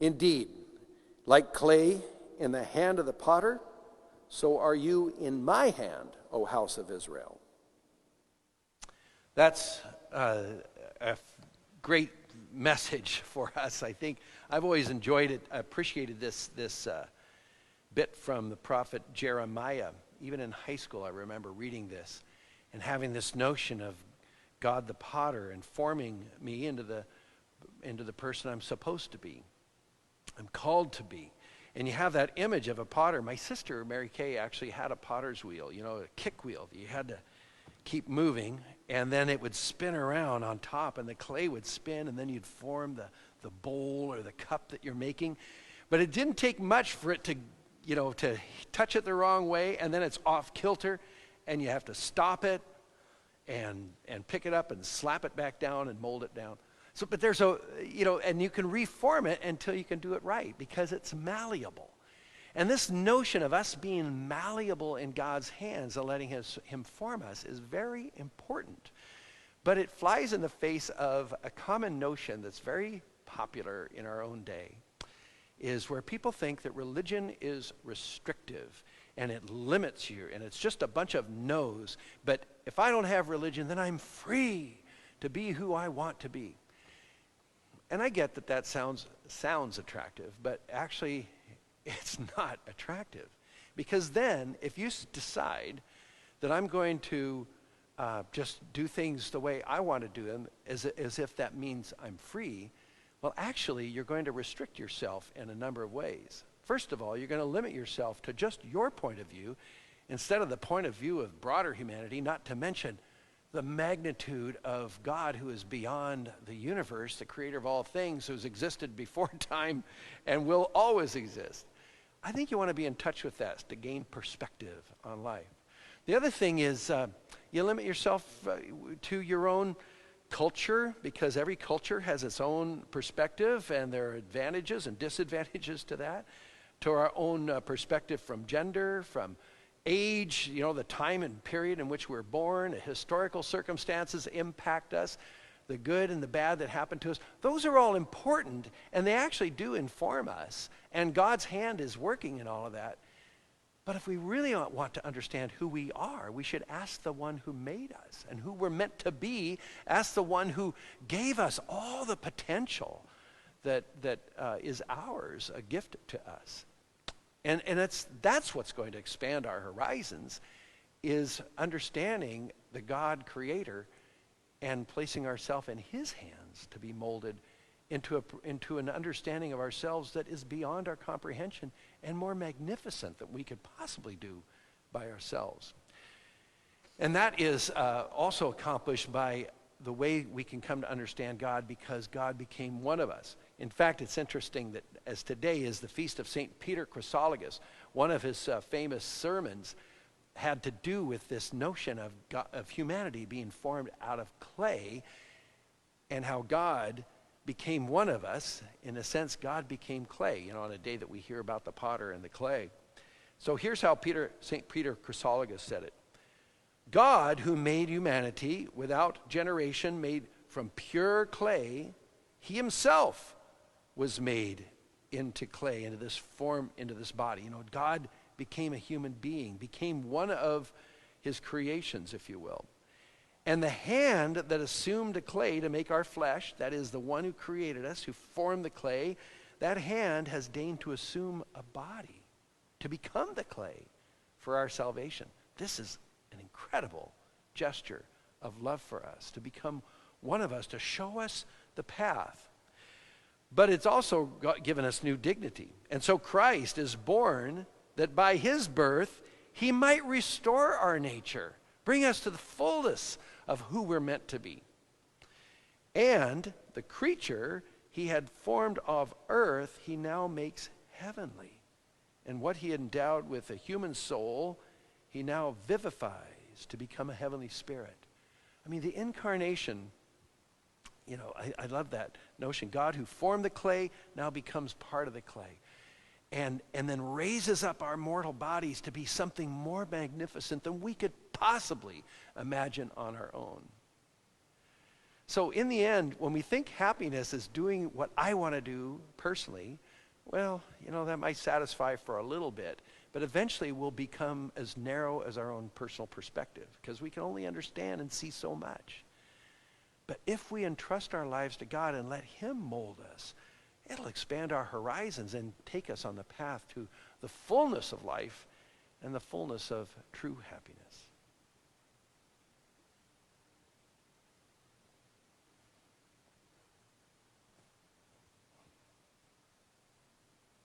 Indeed, like clay in the hand of the potter, so are you in my hand, O house of Israel. That's a great message for us, I think. I've always enjoyed it, appreciated this bit from the prophet Jeremiah. Even in high school, I remember reading this and having this notion of God the potter and forming me into the person I'm supposed to be. I'm called to be. And you have that image of a potter. My sister, Mary Kay, actually had a potter's wheel, a kick wheel that you had to keep moving, and then it would spin around on top, and the clay would spin, and then you'd form the bowl or the cup that you're making. But it didn't take much for it to touch it the wrong way, and then it's off kilter, and you have to stop it and pick it up and slap it back down and mold it down. So, but there's and you can reform it until you can do it right because it's malleable. And this notion of us being malleable in God's hands and letting him form us is very important. But it flies in the face of a common notion that's very popular in our own day, is where people think that religion is restrictive and it limits you and it's just a bunch of no's. But if I don't have religion, then I'm free to be who I want to be. And I get that sounds attractive, but actually it's not attractive. Because then if you decide that I'm going to just do things the way I want to do them as if that means I'm free, well, actually, you're going to restrict yourself in a number of ways. First of all, you're going to limit yourself to just your point of view instead of the point of view of broader humanity, not to mention the magnitude of God who is beyond the universe, the creator of all things, who's existed before time and will always exist. I think you want to be in touch with that to gain perspective on life. The other thing is you limit yourself to your own culture, because every culture has its own perspective and there are advantages and disadvantages to that, to our own perspective from gender, from age, the time and period in which we're born, the historical circumstances impact us, the good and the bad that happen to us. Those are all important, and they actually do inform us, and God's hand is working in all of that. But if we really want to understand who we are, we should ask the one who made us and who we're meant to be. Ask the one who gave us all the potential that is ours, a gift to us. And that's what's going to expand our horizons, is understanding the God creator and placing ourselves in his hands to be molded into an understanding of ourselves that is beyond our comprehension and more magnificent than we could possibly do by ourselves. And that is also accomplished by the way we can come to understand God, because God became one of us. In fact, it's interesting that as today is the feast of St. Peter Chrysologus, one of his famous sermons had to do with this notion of of humanity being formed out of clay, and how God became one of us. In a sense, God became clay, on a day that we hear about the potter and the clay. So here's how St. Peter Chrysologus said it. God, who made humanity without generation, made from pure clay, he himself was made into clay, into this form, into this body. God became a human being, became one of his creations, if you will. And the hand that assumed the clay to make our flesh, that is the one who created us, who formed the clay, that hand has deigned to assume a body, to become the clay for our salvation. This is an incredible gesture of love for us, to become one of us, to show us the path. But it's also given us new dignity. And so Christ is born that by his birth, he might restore our nature, bring us to the fullness of who we're meant to be. And the creature he had formed of earth, he now makes heavenly. And what he endowed with a human soul, he now vivifies to become a heavenly spirit. I mean, the incarnation, I love that notion. God who formed the clay now becomes part of the clay. And then raises up our mortal bodies to be something more magnificent than we could possibly imagine on our own. So in the end, when we think happiness is doing what I want to do personally, well, that might satisfy for a little bit, but eventually we'll become as narrow as our own personal perspective because we can only understand and see so much. But if we entrust our lives to God and let him mold us, it'll expand our horizons and take us on the path to the fullness of life and the fullness of true happiness.